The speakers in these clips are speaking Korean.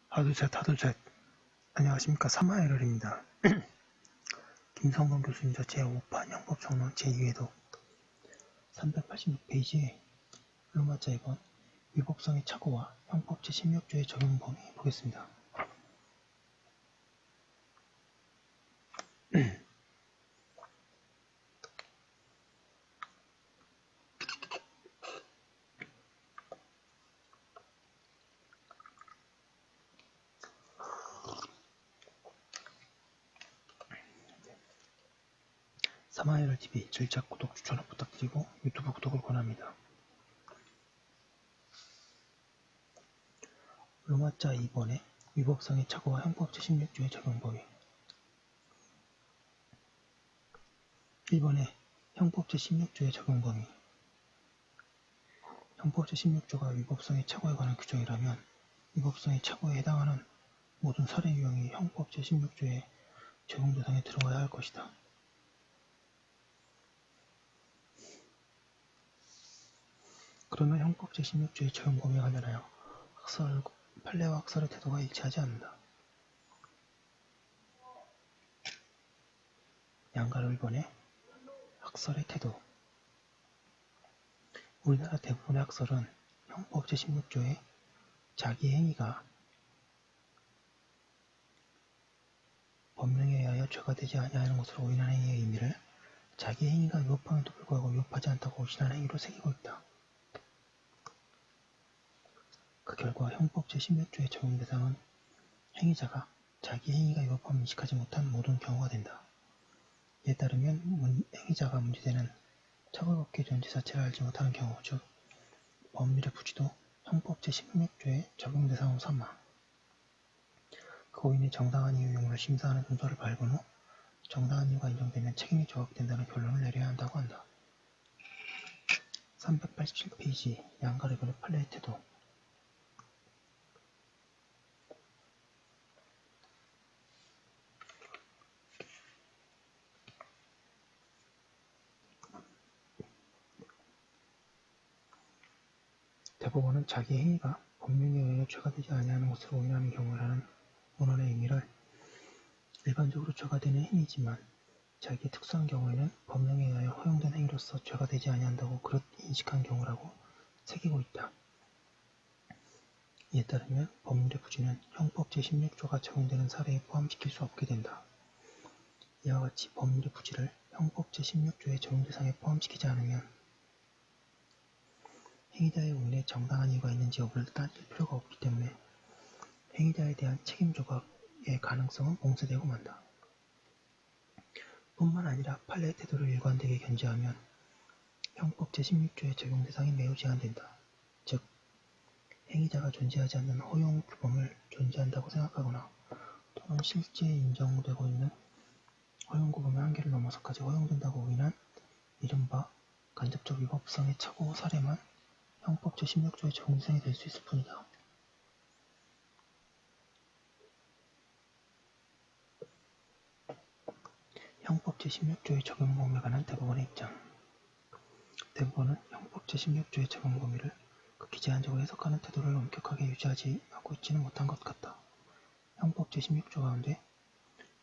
하둘셋. 안녕하십니까. 사마에럴입니다. 김성범 교수님자 제5판 형법정론 제2회독 386페이지에 로마자 2번 위법성의 착오와 형법 제16조의 적용 범위 보겠습니다. 사마에럴 TV 질작 구독 추천을 부탁드리고 유튜브 구독을 권합니다. 로마자 2번의 위법성의 착오와 형법 제16조의 적용 범위 1번의 형법 제16조의 적용 범위 형법 제16조가 위법성의 착오에 관한 규정이라면 위법성의 착오에 해당하는 모든 살해 유형이 형법 제16조의 적용 대상에 들어가야 할 것이다. 그러면 형법 제16조의 적용 범위에 관련하여 판례와 학설의 태도가 일치하지 않는다. 양가로 1번에 학설의 태도. 우리나라 대부분의 학설은 형법 제16조의 자기 행위가 법령에 의하여 죄가 되지 아니하는 것으로 오인한 행위의 의미를 자기 행위가 위법함에도 불구하고 위법하지 않다고 오신한 행위로 새기고 있다. 그 결과 형법 제16조의 적용 대상은 행위자가 자기 행위가 위법함을 인식하지 못한 모든 경우가 된다. 이에 따르면 행위자가 문제되는 처벌법규의 존재 자체를 알지 못하는 경우, 즉 법률의 부지도 형법 제16조의 적용 대상으로 삼아 그 고인의 정당한 이유 유무를 심사하는 문서를 발본 후 정당한 이유가 인정되면 책임이 조각된다는 결론을 내려야 한다고 한다. 387페이지 양가르변의 판례의 태도. 대법원은 자기 행위가 법령에 의하여 죄가 되지 아니하는 것으로 오인하는 경우라는 문헌의 의미를 일반적으로 죄가 되는 행위지만 자기의 특수한 경우에는 법령에 의하여 허용된 행위로서 죄가 되지 아니한다고 그릇 인식한 경우라고 새기고 있다. 이에 따르면 법률의 부지는 형법 제16조가 적용되는 사례에 포함시킬 수 없게 된다. 이와 같이 법률의 부지를 형법 제16조의 적용 대상에 포함시키지 않으면 행위자의 오인에 정당한 이유가 있는지 여부를 따질 필요가 없기 때문에 행위자에 대한 책임 조각의 가능성은 봉쇄되고 만다. 뿐만 아니라 판례의 태도를 일관되게 견지하면 형법 제16조의 적용 대상이 매우 제한된다. 즉, 행위자가 존재하지 않는 허용 규범을 존재한다고 생각하거나 또는 실제 인정되고 있는 허용 규범의 한계를 넘어서까지 허용된다고 오인한 이른바 간접적 위법성의 착오 사례만 형법 제16조의 적용 대상이 될 수 있을 뿐이다. 형법 제16조의 적용 범위에 관한 대법원의 입장. 대법원은 형법 제16조의 적용 범위를 극히 제한적으로 해석하는 태도를 엄격하게 유지하지 하고 있지는 못한 것 같다. 형법 제16조 가운데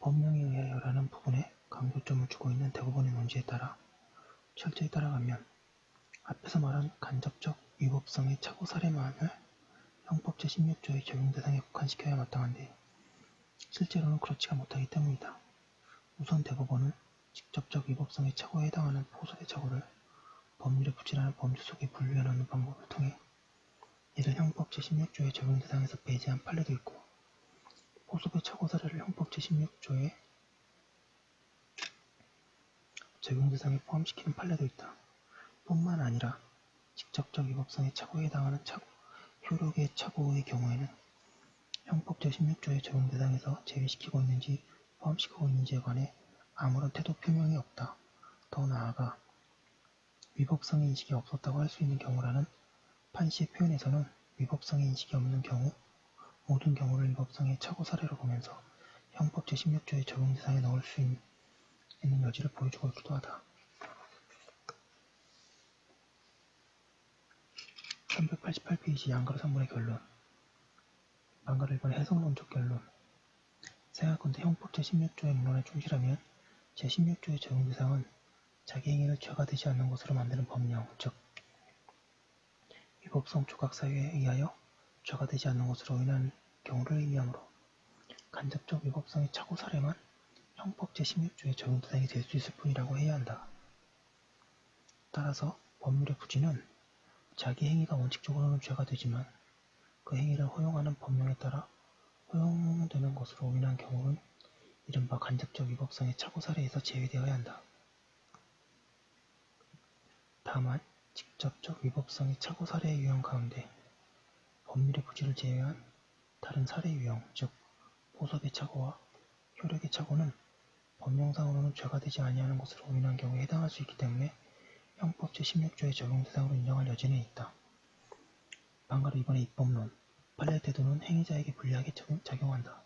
법령에 의하여라는 부분에 강조점을 주고 있는 대법원의 논지에 따라 철저히 따라가면 앞에서 말한 간접적 위법성의 착오 사례만을 형법 제16조의 적용 대상에 국한시켜야 마땅한데 실제로는 그렇지가 못하기 때문이다. 우선 대법원은 직접적 위법성의 착오에 해당하는 포섭의 착오를 법률의 부지라는 범주 속에 분류해놓는 방법을 통해 이를 형법 제16조의 적용 대상에서 배제한 판례도 있고 포섭의 착오 사례를 형법 제16조의 적용 대상에 포함시키는 판례도 있다. 뿐만 아니라 직접적 위법성의 착오에 해당하는 효력의 착오의 경우에는 형법 제16조의 적용 대상에서 제외시키고 있는지 포함시키고 있는지에 관해 아무런 태도 표명이 없다. 더 나아가 위법성의 인식이 없었다고 할 수 있는 경우라는 판시의 표현에서는 위법성의 인식이 없는 경우, 모든 경우를 위법성의 착오 사례로 보면서 형법 제16조의 적용 대상에 넣을 수 있는 여지를 보여주고 있기도 하다. 388페이지 양가로 3번의 결론. 방가를 이번 해석론적 결론. 생각컨대 형법 제16조의 문헌에 충실하면 제16조의 적용 대상은 자기 행위를 죄가 되지 않는 것으로 만드는 법령, 즉 위법성 조각사유에 의하여 죄가 되지 않는 것으로 인한 경우를 의미하므로 간접적 위법성의 착오 사례만 형법 제16조의 적용 대상이 될 수 있을 뿐이라고 해야 한다. 따라서 법률의 부지는 자기 행위가 원칙적으로는 죄가 되지만 그 행위를 허용하는 법령에 따라 허용되는 것으로 인한 경우는 이른바 간접적 위법성의 착오 사례에서 제외되어야 한다. 다만 직접적 위법성의 착오 사례의 유형 가운데 법률의 부지를 제외한 다른 사례 유형, 즉 보석의 착오와 효력의 착오는 법령상으로는 죄가 되지 아니하는 것으로 인한 경우에 해당할 수 있기 때문에 형법 제16조의 적용 대상으로 인정할 여지는 있다. 방가로 이번의 입법론, 판례 태도는 행위자에게 불리하게 작용한다.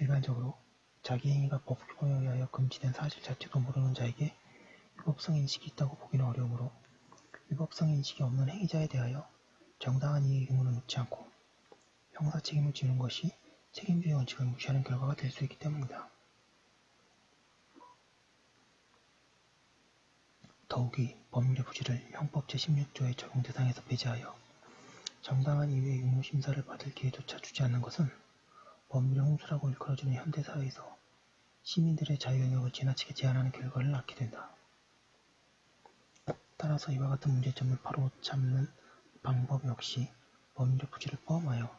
일반적으로 자기 행위가 법규범에 의하여 금지된 사실 자체도 모르는 자에게 위법성 인식이 있다고 보기는 어려우므로 위법성 인식이 없는 행위자에 대하여 정당한 이의 의무는 놓지 않고 형사 책임을 지는 것이 책임주의 원칙을 무시하는 결과가 될 수 있기 때문이다. 더욱이 법률의 부지를 형법 제16조의 적용 대상에서 배제하여 정당한 이유의 의무 심사를 받을 기회조차 주지 않는 것은 법률의 홍수라고 일컬어지는 현대사회에서 시민들의 자유 영역을 지나치게 제한하는 결과를 낳게 된다. 따라서 이와 같은 문제점을 바로잡는 방법 역시 법률의 부지를 포함하여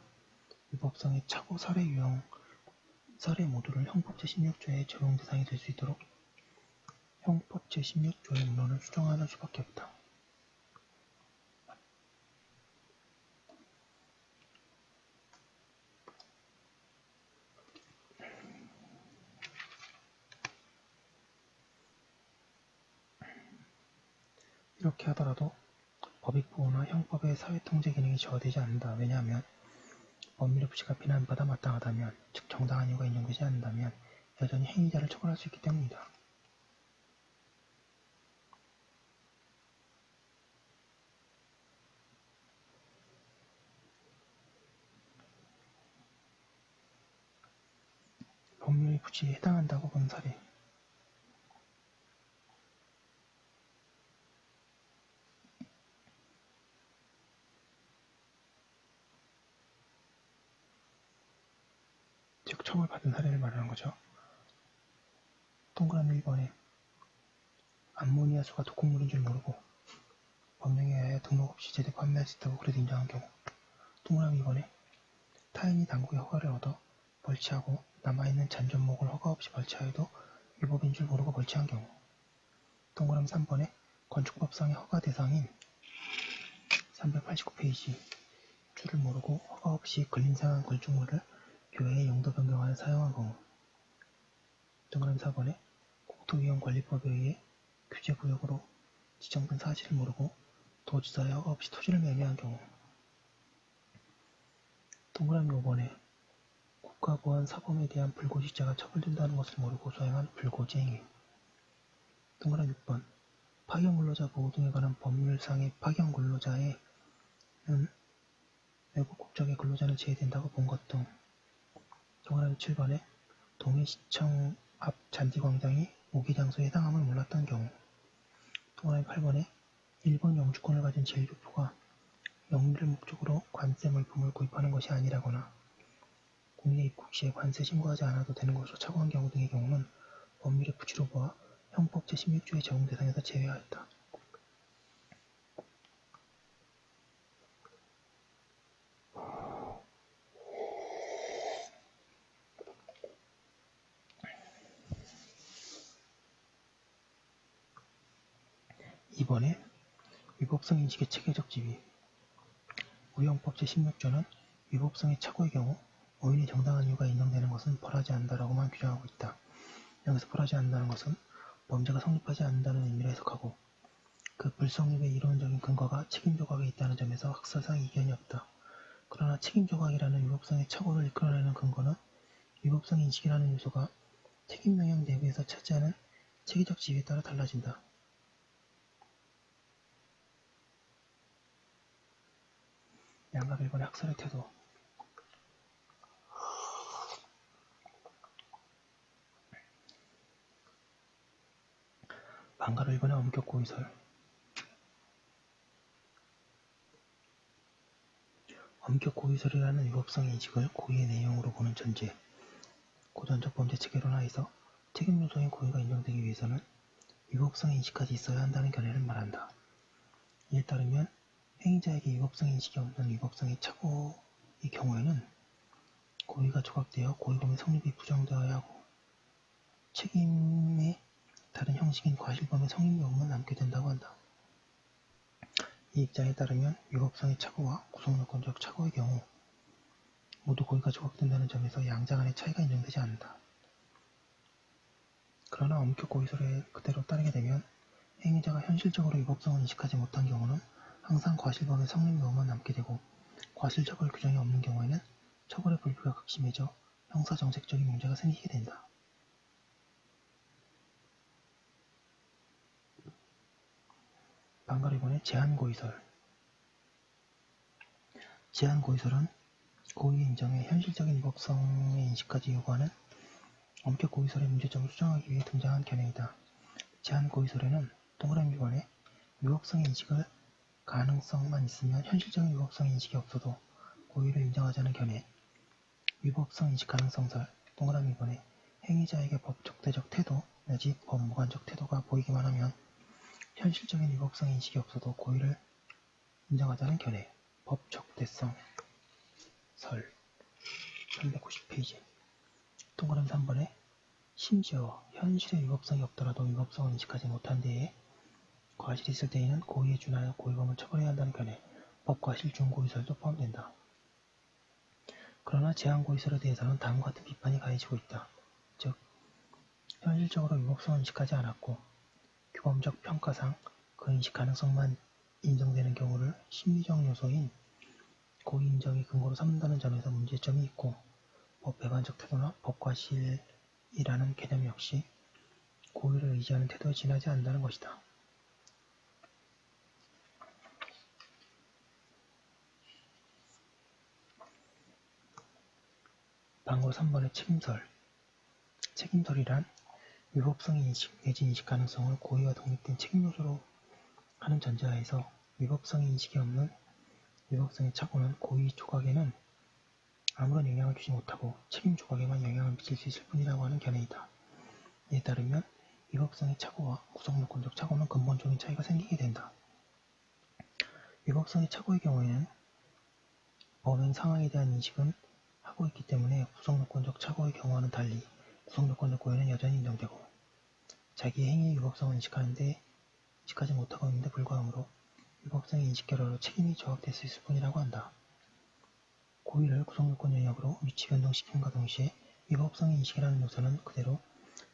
위법성의 착오 사례 유형 사례 모두를 형법 제16조의 적용 대상이 될 수 있도록 형법 제16조의 문헌을 수정하는 수밖에 없다. 이렇게 하더라도 법익보호나 형법의 사회통제 기능이 저하되지 않는다. 왜냐하면 법률의 부지가 비난받아 마땅하다면, 즉 정당한 이유가 인정되지 않는다면 여전히 행위자를 처벌할 수 있기 때문이다. 법률의 부지에 해당한다고 본 사례. 즉 처벌받은 사례를 말하는 거죠. 동그라미 1번에 암모니아수가 독극물인 줄 모르고 법령에 의하여 등록 없이 제대 판매할 수 있다고 그래도 인정한 경우. 동그라미 2번에 타인이 당국의 허가를 얻어 벌치하고 남아있는 잔존목을 허가 없이 벌치하여도 위법인 줄 모르고 벌치한 경우. 동그라미 3번에 건축법상의 허가 대상인 389페이지 줄을 모르고 허가 없이 근린상한 건축물을 교회의 용도 변경하여 사용한 경우. 동그라미 4번에 국토위원관리법에 의해 규제구역으로 지정된 사실을 모르고 도지사의 허가 없이 토지를 매매한 경우. 동그라미 5번에 국가보안 사범에 대한 불고지죄가 처벌된다는 것을 모르고 수행한 불고지 행위. 동그라미 6번 파견근로자 보호 등에 관한 법률상의 파견근로자에는 외국 국적의 근로자는 제외된다고 본 것 등. 동그라미 7번에 동해시청 앞 잔디광장이 모기장소에 해당함을 몰랐던 경우. 동그라미 8번에 일본 영주권을 가진 제1교포가 영리를 목적으로 관세 물품을 구입하는 것이 아니라거나 국내 입국 시에 관세 신고하지 않아도 되는 것으로 착오한 경우 등의 경우는 법률의 부지로 보아 형법 제16조의 적용 대상에서 제외하였다. 이번에 위법성 인식의 체계적 지위. 우리 형법 제16조는 위법성의 착오의 경우 오인의 정당한 이유가 인정되는 것은 벌하지 않는다라고만 규정하고 있다. 여기서 벌하지 않는다는 것은 범죄가 성립하지 않는다는 의미로 해석하고 그 불성립의 이론적인 근거가 책임 조각에 있다는 점에서 학설상 이견이 없다. 그러나 책임 조각이라는 위법성의 착오를 이끌어내는 근거는 위법성 인식이라는 요소가 책임 영역 내부에서 차지하는 체계적 지위에 따라 달라진다. 양가 일본의 학설의 태도. 방가로 일본의 엄격 고의설. 엄격 고의설이라는 위법성 인식을 고의의 내용으로 보는 전제. 고전적 범죄 체계론 하에서 책임 요소인 고의가 인정되기 위해서는 위법성 인식까지 있어야 한다는 견해를 말한다. 이에 따르면 행위자에게 위법성 인식이 없는 위법성의 착오의 경우에는 고의가 조각되어 고의범의 성립이 부정되어야 하고 책임의 다른 형식인 과실범의 성립 여부만 남게 된다고 한다. 이 입장에 따르면 위법성의 착오와 구성요건적 착오의 경우 모두 고의가 조각된다는 점에서 양자 간의 차이가 인정되지 않는다. 그러나 엄격 고의설에 그대로 따르게 되면 행위자가 현실적으로 위법성을 인식하지 못한 경우는 항상 과실범의 성립 여부만 남게 되고 과실처벌 규정이 없는 경우에는 처벌의 불비가 극심해져 형사정책적인 문제가 생기게 된다. 방가르본의 제한고의설. 제한고의설은 고의 인정의 현실적인 위법성의 인식까지 요구하는 엄격 고의설의 문제점을 수정하기 위해 등장한 견해이다. 제한고의설에는 동그라미 1번에 위법성의 인식을 가능성만 있으면 현실적인 위법성 인식이 없어도 고의를 인정하자는 견해, 위법성 인식 가능성설, 동그라미 2번에 행위자에게 법적대적 태도 내지 법무관적 태도가 보이기만 하면 현실적인 위법성 인식이 없어도 고의를 인정하자는 견해, 법적대성 설 390페이지. 동그라미 3번에 심지어 현실의 위법성이 없더라도 위법성을 인식하지 못한 데에 과실이 있을 때에는 고의에 준하여 고의범을 처벌해야 한다는 견해, 법과실 중고의설도 포함된다. 그러나 제한고의설에 대해서는 다음과 같은 비판이 가해지고 있다. 즉, 현실적으로 위법성을 인식하지 않았고 규범적 평가상 그 인식 가능성만 인정되는 경우를 심리적 요소인 고의 인정의 근거로 삼는다는 점에서 문제점이 있고 법 배반적 태도나 법과실이라는 개념 역시 고의를 의지하는 태도에 지나지 않는다는 것이다. 방으로 3번의 책임설. 책임설이란 위법성의 인식 내지 인식 가능성을 고의와 독립된 책임 요소로 하는 전제하에서 위법성의 인식이 없는 위법성의 착오는 고의 조각에는 아무런 영향을 주지 못하고 책임 조각에만 영향을 미칠 수 있을 뿐이라고 하는 견해이다. 이에 따르면 위법성의 착오와 구성요건적 착오는 근본적인 차이가 생기게 된다. 위법성의 착오의 경우에는 범행 상황에 대한 인식은 하고 있기 때문에 구성요건적 착오의 경우와는 달리 구성요건적 고의는 여전히 인정되고 자기의 행위의 위법성을 인식하지 못하고 있는데 불구하므로 위법성의 인식 결과로 책임이 조각될 수 있을 뿐이라고 한다. 고의를 구성요건 영역으로 위치 변동시킴과 동시에 위법성의 인식이라는 요소는 그대로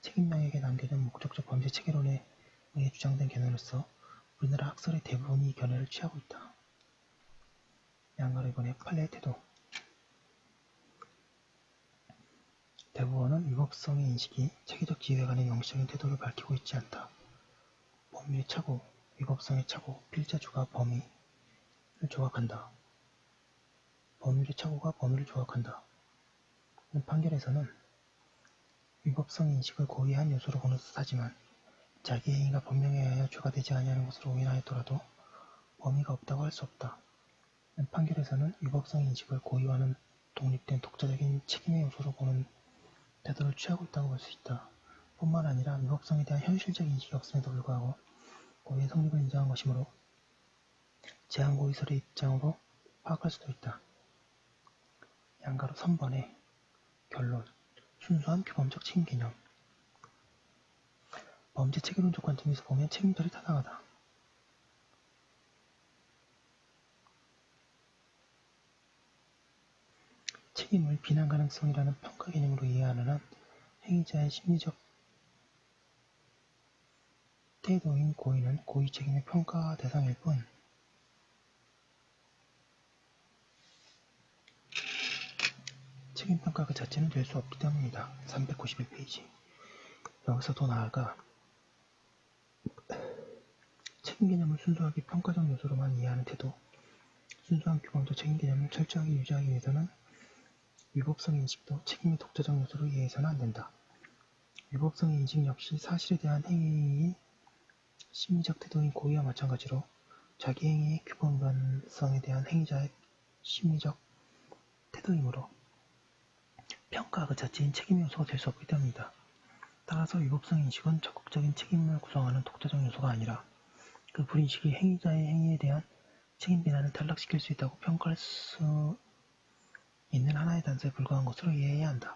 책임 영역에 남겨진 목적적 범죄 체계론에 의해 주장된 견해로서 우리나라 학설의 대부분이 이 견해를 취하고 있다. 양가로 이번에 판례의 태도. 대부분은 위법성의 인식이 체계적 지위에 관한 명시적인 태도를 밝히고 있지 않다. 법률의 착오, 위법성의 착오, 필자주가 범위를 조각한다. 법률의 착오가 범위를 조각한다. 판결에서는 위법성 인식을 고의의 한 요소로 보는 듯하지만 자기의 행위가 법령에 의하여 죄가 되지 아니하는 것으로 오인하였더라도 범위가 없다고 할 수 없다. 판결에서는 위법성 인식을 고의와는 독립된 독자적인 책임의 요소로 보는 태도를 취하고 있다고 볼 수 있다. 뿐만 아니라 위법성에 대한 현실적 인식이 없음에도 불구하고 고의의 성립을 인정한 것이므로 제한고의설의 입장으로 파악할 수도 있다. 양가로 3번의 결론, 순수한 규범적 책임 개념. 범죄 체계론적 관점에서 보면 책임설이 타당하다. 책임을 비난 가능성이라는 평가 개념으로 이해하는 한 행위자의 심리적 태도인 고의는 고의 책임의 평가 대상일 뿐 책임평가 그 자체는 될 수 없기 때문이다. 391페이지. 여기서 더 나아가 책임 개념을 순수하게 평가적 요소로만 이해하는 태도, 순수한 규범적 책임 개념을 철저하게 유지하기 위해서는 위법성 인식도 책임의 독자적 요소로 이해해서는 안 된다. 위법성 인식 역시 사실에 대한 행위의 심리적 태도인 고의와 마찬가지로 자기 행위의 규범 위반성에 대한 행위자의 심리적 태도이므로 평가 그 자체인 책임 요소가 될 수 없기 때문이다. 따라서 위법성 인식은 적극적인 책임을 구성하는 독자적 요소가 아니라 그 불인식이 행위자의 행위에 대한 책임 비난을 탈락시킬 수 있다고 평가할 수 있는 하나의 단서에 불과한 것으로 이해해야 한다.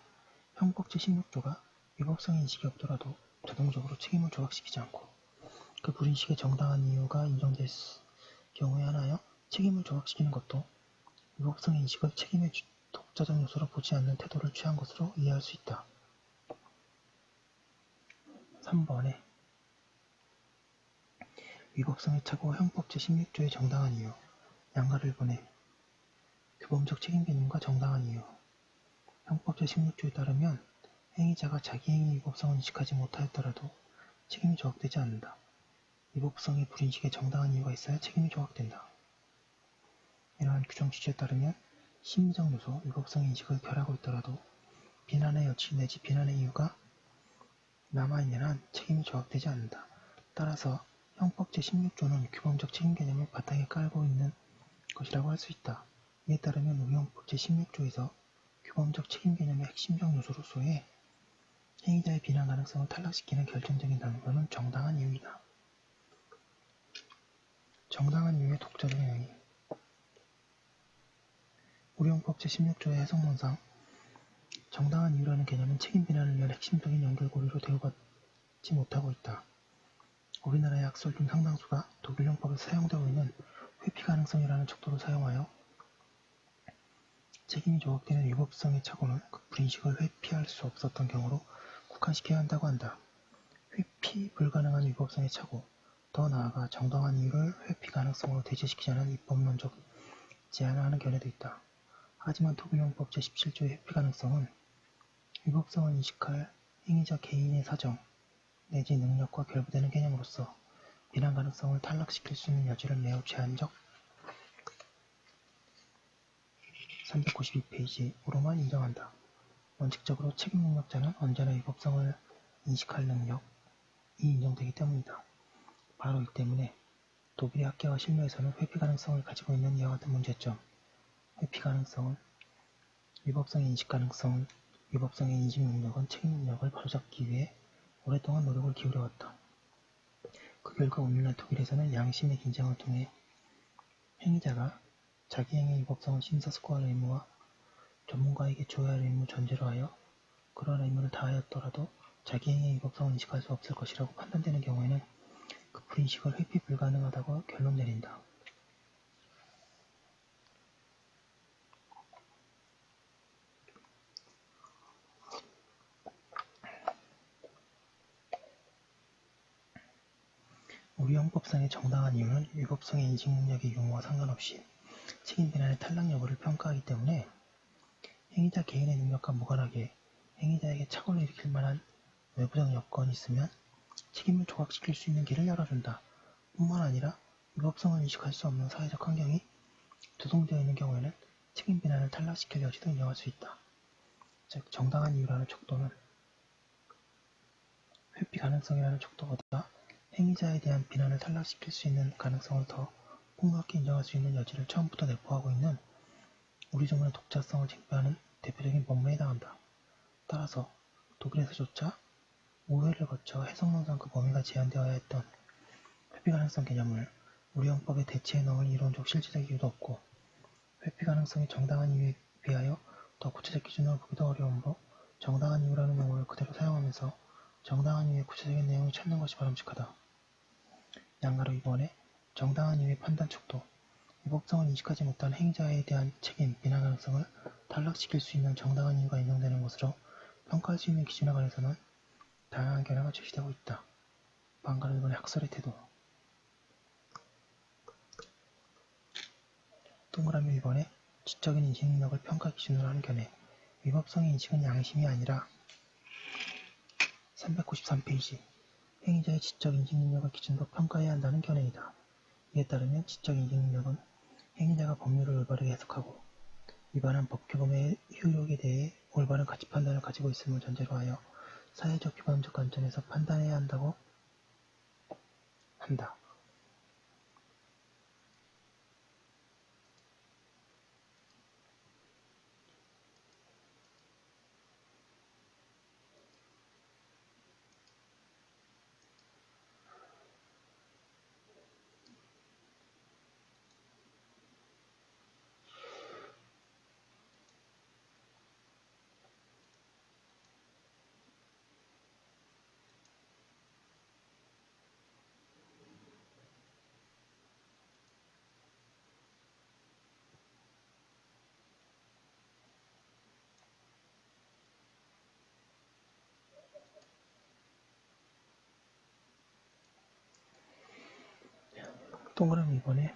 형법 제16조가 위법성 인식이 없더라도 자동적으로 책임을 조각시키지 않고 그 불인식의 정당한 이유가 인정될 경우에 하나여 책임을 조각시키는 것도 위법성 인식을 책임의 독자적 요소로 보지 않는 태도를 취한 것으로 이해할 수 있다. 3번에 위법성의 착오 형법 제16조의 정당한 이유 양가를 보내 규범적 책임 개념과 정당한 이유 형법 제16조에 따르면 행위자가 자기 행위 위법성을 인식하지 못하였더라도 책임이 조각되지 않는다. 위법성의 불인식에 정당한 이유가 있어야 책임이 조각된다. 이러한 규정 취지에 따르면 심리적 요소, 위법성 인식을 결하고 있더라도 비난의 여지 내지 비난의 이유가 남아있는 한 책임이 조각되지 않는다. 따라서 형법 제16조는 규범적 책임 개념을 바탕에 깔고 있는 것이라고 할 수 있다. 이에 따르면 우리 형법 제16조에서 규범적 책임 개념의 핵심적 요소로서의 행위자의 비난 가능성을 탈락시키는 결정적인 단서는 정당한 이유이다. 정당한 이유의 독자적 행위 우리 형법 제16조의 해석문상 정당한 이유라는 개념은 책임 비난을 위한 핵심적인 연결고리로 대우받지 못하고 있다. 우리나라의 학설 중 상당수가 독일 형법에서 사용되고 있는 회피 가능성이라는 척도로 사용하여 책임이 조각되는 위법성의 착오는 그 불인식을 회피할 수 없었던 경우로 국한시켜야 한다고 한다. 회피 불가능한 위법성의 착오, 더 나아가 정당한 이유를 회피 가능성으로 대체시키자는 입법론적 제안을 하는 견해도 있다. 하지만 독일 형법 제17조의 회피 가능성은 위법성을 인식할 행위자 개인의 사정 내지 능력과 결부되는 개념으로서 비난 가능성을 탈락시킬 수 있는 여지를 매우 제한적 392페이지로만 인정한다. 원칙적으로 책임 능력자는 언제나 위법성을 인식할 능력이 인정되기 때문이다. 바로 이 때문에 독일의 학계와 실무에서는 회피 가능성을 가지고 있는 이와 같은 문제점, 회피 가능성은 위법성의 인식 가능성은 위법성의 인식 능력은 책임 능력을 바로잡기 위해 오랫동안 노력을 기울여왔다. 그 결과 오늘날 독일에서는 양심의 긴장을 통해 행위자가 자기 행위의 위법성을 심사숙고할 의무와 전문가에게 조회할 의무 전제로 하여 그러한 의무를 다하였더라도 자기 행위의 위법성을 인식할 수 없을 것이라고 판단되는 경우에는 그 불인식을 회피 불가능하다고 결론 내린다. 우리 형법상의 정당한 이유는 위법성의 인식 능력의 유무와 상관없이 책임 비난의 탈락 여부를 평가하기 때문에 행위자 개인의 능력과 무관하게 행위자에게 착오를 일으킬 만한 외부적 여건이 있으면 책임을 조각시킬 수 있는 길을 열어준다. 뿐만 아니라 위법성을 인식할 수 없는 사회적 환경이 조성되어 있는 경우에는 책임 비난을 탈락시킬 여지도 인정할 수 있다. 즉 정당한 이유라는 척도는 회피 가능성이라는 척도보다 행위자에 대한 비난을 탈락시킬 수 있는 가능성을 더 폭넓게 인정할 수 있는 여지를 처음부터 내포하고 있는 우리 조문의 독자성을 쟁취하는 대표적인 법문에 해당한다. 따라서 독일에서조차 오해를 거쳐 해석론상 그 범위가 제한되어야 했던 회피 가능성 개념을 우리 형법에 대체해 넣을 이론적 실질적 이유도 없고 회피 가능성이 정당한 이유에 비하여 더 구체적 기준으로 보기도 어려우므로 정당한 이유라는 용어를 그대로 사용하면서 정당한 이유의 구체적인 내용을 찾는 것이 바람직하다. 양가로 이번에 정당한 이유의 판단 척도, 위법성을 인식하지 못한 행위자에 대한 책임, 비난 가능성을 탈락시킬 수 있는 정당한 이유가 인정되는 것으로 평가할 수 있는 기준에 관해서는 다양한 견해가 제시되고 있다. 방가로 이번에 학설의 태도 동그라미 1번에 지적인 인식 능력을 평가 기준으로 하는 견해 위법성의 인식은 양심이 아니라 393페이지 행위자의 지적 인식 능력을 기준으로 평가해야 한다는 견해이다. 이에 따르면 지적 인식 능력은 행위자가 법률을 올바르게 해석하고 위반한 법규범의 효력에 대해 올바른 가치 판단을 가지고 있음을 전제로 하여 사회적 규범적 관점에서 판단해야 한다고 한다. 동그라미 2번에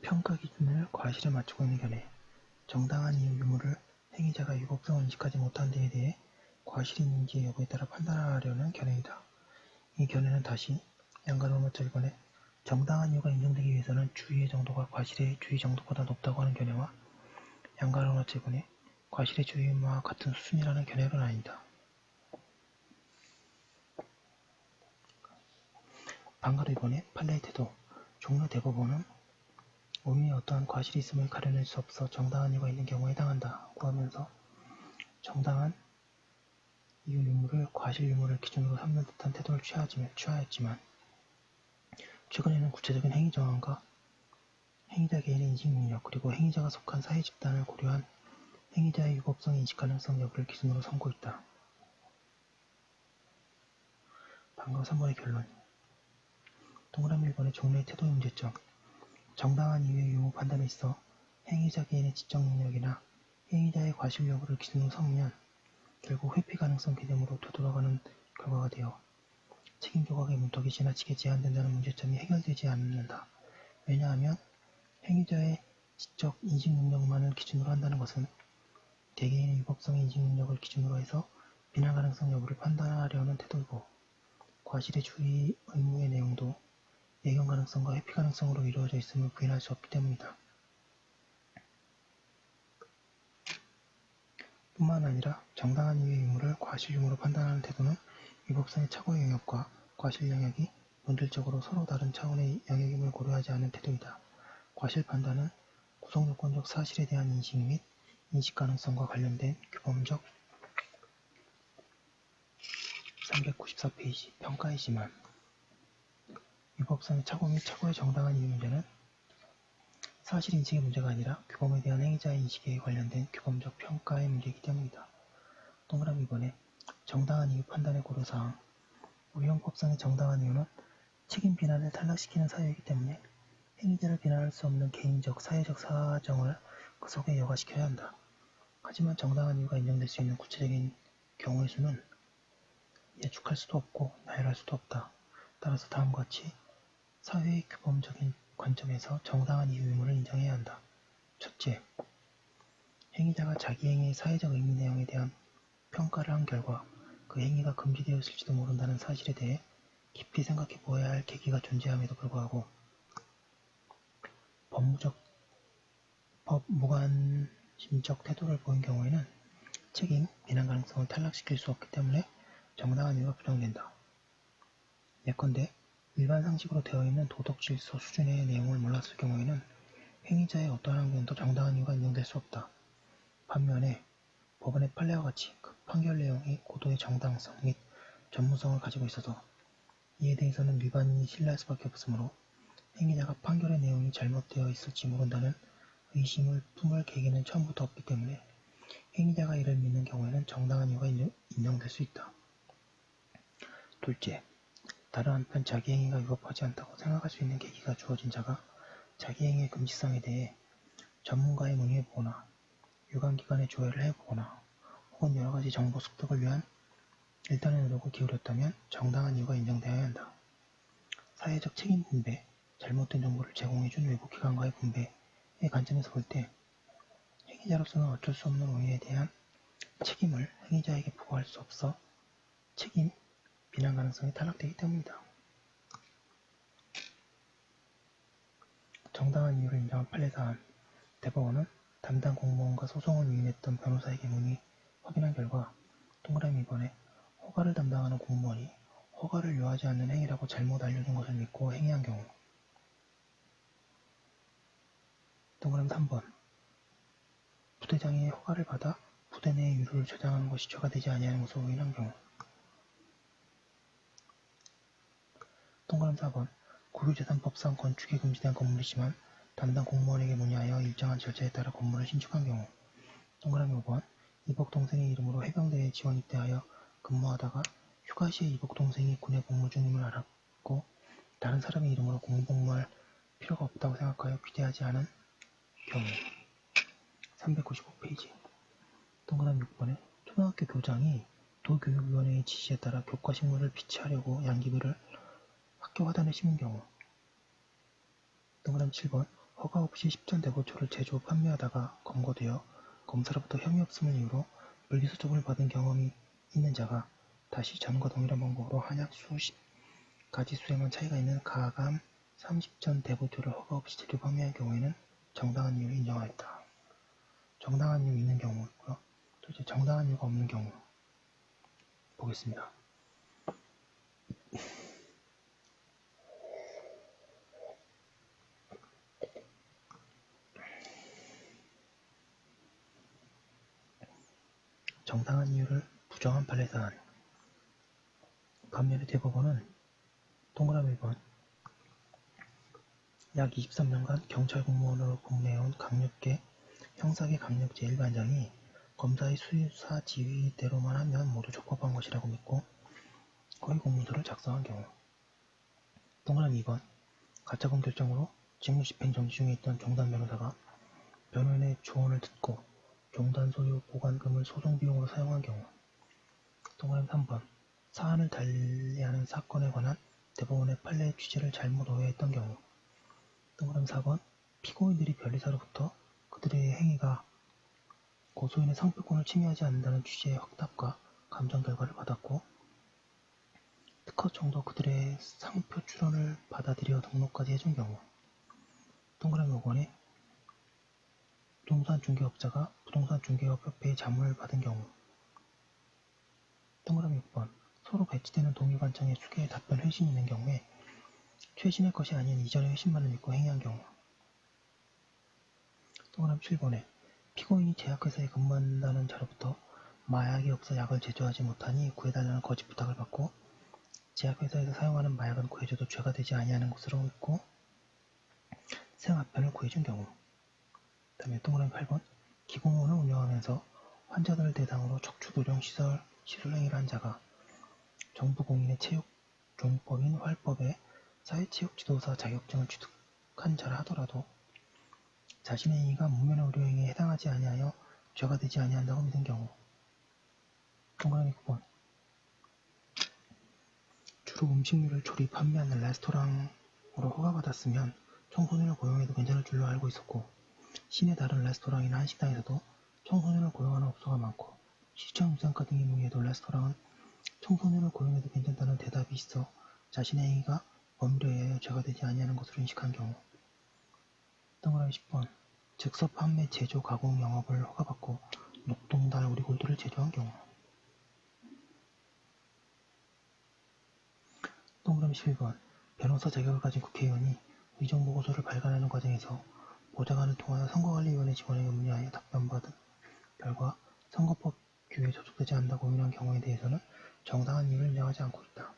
평가 기준을 과실에 맞추고 있는 견해. 정당한 이유 유무를 행위자가 위법성을 인식하지 못한 데에 대해 과실이 있는지 여부에 따라 판단하려는 견해이다. 이 견해는 다시 양가로우마처 1번에 정당한 이유가 인정되기 위해서는 주의의 정도가 과실의 주의 정도보다 높다고 하는 견해와 양가로우마처 1번에 과실의 주의와 같은 수준이라는 견해로 나뉜다. 방가로 2번에 판례의 태도. 종료 대법원은 오류에 어떠한 과실이 있음을 가려낼 수 없어 정당한 이유가 있는 경우에 해당한다고 하면서 정당한 이유 유무를 과실 유무를 기준으로 삼는 듯한 태도를 취하였지만 최근에는 구체적인 행위 정황과 행위자 개인의 인식 능력 그리고 행위자가 속한 사회 집단을 고려한 행위자의 위법성의 인식 가능성 여부를 기준으로 삼고 있다. 방금 3번의 결론. 동그라미 1번의 종래의 태도의 문제점. 정당한 이유의 유무 판단에 있어 행위자 개인의 지적 능력이나 행위자의 과실 여부를 기준으로 삼으면 결국 회피 가능성 개념으로 되돌아가는 결과가 되어 책임 조각의 문턱이 지나치게 제한된다는 문제점이 해결되지 않는다. 왜냐하면 행위자의 지적 인식 능력만을 기준으로 한다는 것은 개개인의 위법성의 인식 능력을 기준으로 해서 비난 가능성 여부를 판단하려는 태도이고 과실의 주의 의무의 내용도 예견 가능성과 회피 가능성으로 이루어져 있음을 부인할 수 없기 때문이다. 뿐만 아니라 정당한 이유의 유무를 과실 유무로 판단하는 태도는 위법성의 착오의 영역과 과실 영역이 본질적으로 서로 다른 차원의 영역임을 고려하지 않은 태도이다. 과실 판단은 구성요건적 사실에 대한 인식 및 인식 가능성과 관련된 규범적 394페이지 평가이지만 위법성의 착오 및 착오의 정당한 이유 문제는 사실 인식의 문제가 아니라 규범에 대한 행위자의 인식에 관련된 규범적 평가의 문제이기 때문이다. 동그라미 2번에 정당한 이유 판단의 고려사항. 위헌법상의 정당한 이유는 책임 비난을 탈락시키는 사유이기 때문에 행위자를 비난할 수 없는 개인적, 사회적 사정을 그 속에 여과시켜야 한다. 하지만 정당한 이유가 인정될 수 있는 구체적인 경우의 수는 예측할 수도 없고 나열할 수도 없다. 따라서 다음과 같이 사회의 규범적인 관점에서 정당한 이유 의무를 인정해야 한다. 첫째, 행위자가 자기 행위의 사회적 의미 내용에 대한 평가를 한 결과 그 행위가 금지되었을지도 모른다는 사실에 대해 깊이 생각해 보아야 할 계기가 존재함에도 불구하고 법 무관심적 태도를 보인 경우에는 책임, 비난 가능성을 탈락시킬 수 없기 때문에 정당한 이유가 부정된다. 예컨대 일반 상식으로 되어 있는 도덕 질서 수준의 내용을 몰랐을 경우에는 행위자의 어떠한 항변도 정당한 이유가 인정될 수 없다. 반면에 법원의 판례와 같이 그 판결 내용이 고도의 정당성 및 전문성을 가지고 있어서 이에 대해서는 일반인이 신뢰할 수밖에 없으므로 행위자가 판결의 내용이 잘못되어 있을지 모른다는 의심을 품을 계기는 처음부터 없기 때문에 행위자가 이를 믿는 경우에는 정당한 이유가 인정될 수 있다. 둘째, 다른 한편 자기 행위가 위법하지 않다고 생각할 수 있는 계기가 주어진 자가 자기 행위의 금지성에 대해 전문가의 문의해보거나 유관기관에 조회를 해보거나 혹은 여러가지 정보 습득을 위한 일단의 노력을 기울였다면 정당한 이유가 인정되어야 한다. 사회적 책임 분배, 잘못된 정보를 제공해준 외부 기관과의 분배의 관점에서 볼 때 행위자로서는 어쩔 수 없는 오해에 대한 책임을 행위자에게 부과할 수 없어 책임, 비난 가능성이 탈락되기 때문이다. 정당한 이유를 인정한 판례사안 대법원은 담당 공무원과 소송을 위임했던 변호사에게 문의 확인한 결과 동그라미 2번에 허가를 담당하는 공무원이 허가를 요하지 않는 행위라고 잘못 알려준 것을 믿고 행위한 경우 동그라미 3번 부대장이 허가를 받아 부대 내의 유료를 저장하는 것이 죄가 되지 아니하는 것으로 오인한 경우 동그라미 4번 국유재산법상 건축이 금지된 건물이지만 담당 공무원에게 문의하여 일정한 절차에 따라 건물을 신축한 경우 동그라미 5번 이복 동생의 이름으로 해병대에 지원 입대하여 근무하다가 휴가 시에 이복 동생이 군에 복무 중임을 알았고 다른 사람의 이름으로 공복무할 필요가 없다고 생각하여 귀대하지 않은 경우 395페이지 동그라미 6번에 초등학교 교장이 도교육위원회의 지시에 따라 교과식물을 비치하려고 양귀비를 학교 화단에 심은 경우 동그라미 7번 허가 없이 십전대보초를 제조 판매하다가 검거되어 검사로부터 혐의 없음을 이유로 불기소 처분을 받은 경험이 있는 자가 다시 전과 동일한 방법으로 한약 수십 가지 수에만 차이가 있는 가감 30전 대보초를 허가 없이 제조 판매한 경우에는 정당한 이유를 인정하였다. 정당한 이유 있는 경우 있고요. 또 이제 정당한 이유가 없는 경우 보겠습니다. 정당한 이유를 부정한 판례사안 반면에 대법원은 동그라미 1번 약 23년간 경찰 공무원으로 근무해온 강력계 형사계 강력 제1반장이 검사의 수사 지휘대로만 하면 모두 적법한 것이라고 믿고 허위 공문서를 작성한 경우 동그라미 2번 가처분 결정으로 직무집행 정지 중에 있던 종단 변호사가 변호인의 조언을 듣고 종단 소유 보관금을 소송 비용으로 사용한 경우 동그라미 3번 사안을 달리하는 사건에 관한 대법원의 판례 취지를 잘못 오해했던 경우 동그라미 4번 피고인들이 변리사로부터 그들의 행위가 고소인의 상표권을 침해하지 않는다는 취지의 확답과 감정 결과를 받았고 특허 정도 그들의 상표 출원을 받아들여 등록까지 해준 경우 동그라미 5번에 부동산 중개업자가 부동산 중개업협회의 자문을 받은 경우 동그라미 6번 서로 배치되는 동의관청의 수개의 답변 회신이 있는 경우에 최신의 것이 아닌 이전의 회신만을 믿고 행위한 경우 동그라미 7번에 피고인이 제약회사에 근무한다는 자로부터 마약이 없어 약을 제조하지 못하니 구해달라는 거짓 부탁을 받고 제약회사에서 사용하는 마약은 구해줘도 죄가 되지 아니하는 것으로 믿고 생합편을 구해준 경우 그 다음에 동그라미 8번 기공원을 운영하면서 환자들을 대상으로 척추교정 시술행위를 한 자가 정부 공인의 체육 종법인 활법에 사회체육지도사 자격증을 취득한 자라 하더라도 자신의 행위가 무면허 의료행위에 해당하지 아니하여 죄가 되지 아니한다고 믿은 경우 동그라미 9번 주로 음식류를 조리 판매하는 레스토랑으로 허가받았으면 청소년을 고용해도 괜찮을 줄로 알고 있었고 시내 다른 레스토랑이나 한식당에서도 청소년을 고용하는 업소가 많고 시청 유상가 등이 문의해도 레스토랑은 청소년을 고용해도 괜찮다는 대답이 있어 자신의 행위가 법률에 의하여 죄가 되지 아니하는 것으로 인식한 경우 동그라미 10번 즉석 판매 제조 가공 영업을 허가받고 녹동달 오리골드를 제조한 경우 동그라미 11번 변호사 자격을 가진 국회의원이 위정보고서를 발간하는 과정에서 보좌관을 통하여 선거관리위원회 직원에게 문의하여 답변받은 결과 선거법 규에 접촉되지 않는다고 오인한 경우에 대해서는 정당한 이유를 인정하지 않고 있다.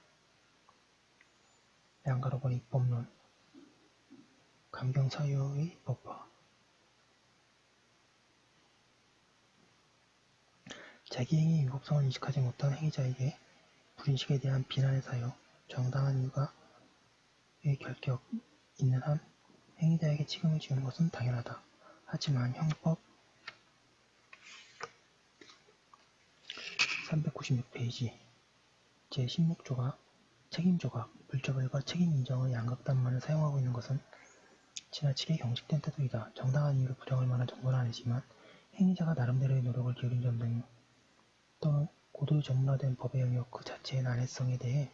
양가로번 입법론 감경사유의 법화 자기 행위의 위법성을 인식하지 못한 행위자에게 불인식에 대한 비난의 사유 정당한 이유가의 결격 있는 한 행위자에게 책임을 지우는 것은 당연하다. 하지만 형법 396페이지 제16조가 책임조각, 불처벌과 책임인정의 양극단만을 사용하고 있는 것은 지나치게 경직된 태도이다. 정당한 이유를 부정할 만한 정도는 아니지만 행위자가 나름대로의 노력을 기울인 점 등 또는 고도의 전문화된 법의 영역 그 자체의 난해성에 대해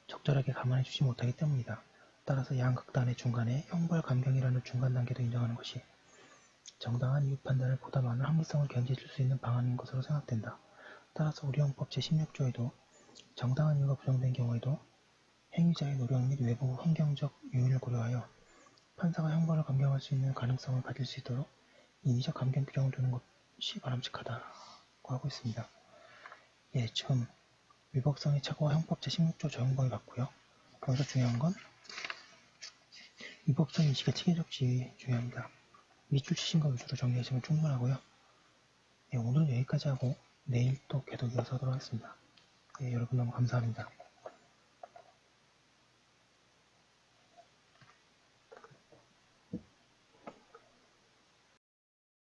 적절하게 감안해 주지 못하기 때문이다. 따라서 양극단의 중간에 형벌 감경이라는 중간 단계도 인정하는 것이 정당한 이유 판단을 보다 많은 합리성을 견제해줄 수 있는 방안인 것으로 생각된다. 따라서 우리 형법 제16조에도 정당한 이유가 부정된 경우에도 행위자의 노력 및 외부 환경적 요인을 고려하여 판사가 형벌을 감경할 수 있는 가능성을 가질 수 있도록 인위적 감경 규정을 두는 것이 바람직하다고 하고 있습니다. 예, 지금 위법성의 착오와 형법 제16조 적용범위 같고요. 거기서 중요한 건 위법성 인식의 체계적 지위 중요합니다. 밑줄 치신 거 위주로 정리하시면 충분하고요. 예, 오늘은 여기까지 하고 내일 또 계속 이어서 하도록 하겠습니다. 예, 여러분 너무 감사합니다.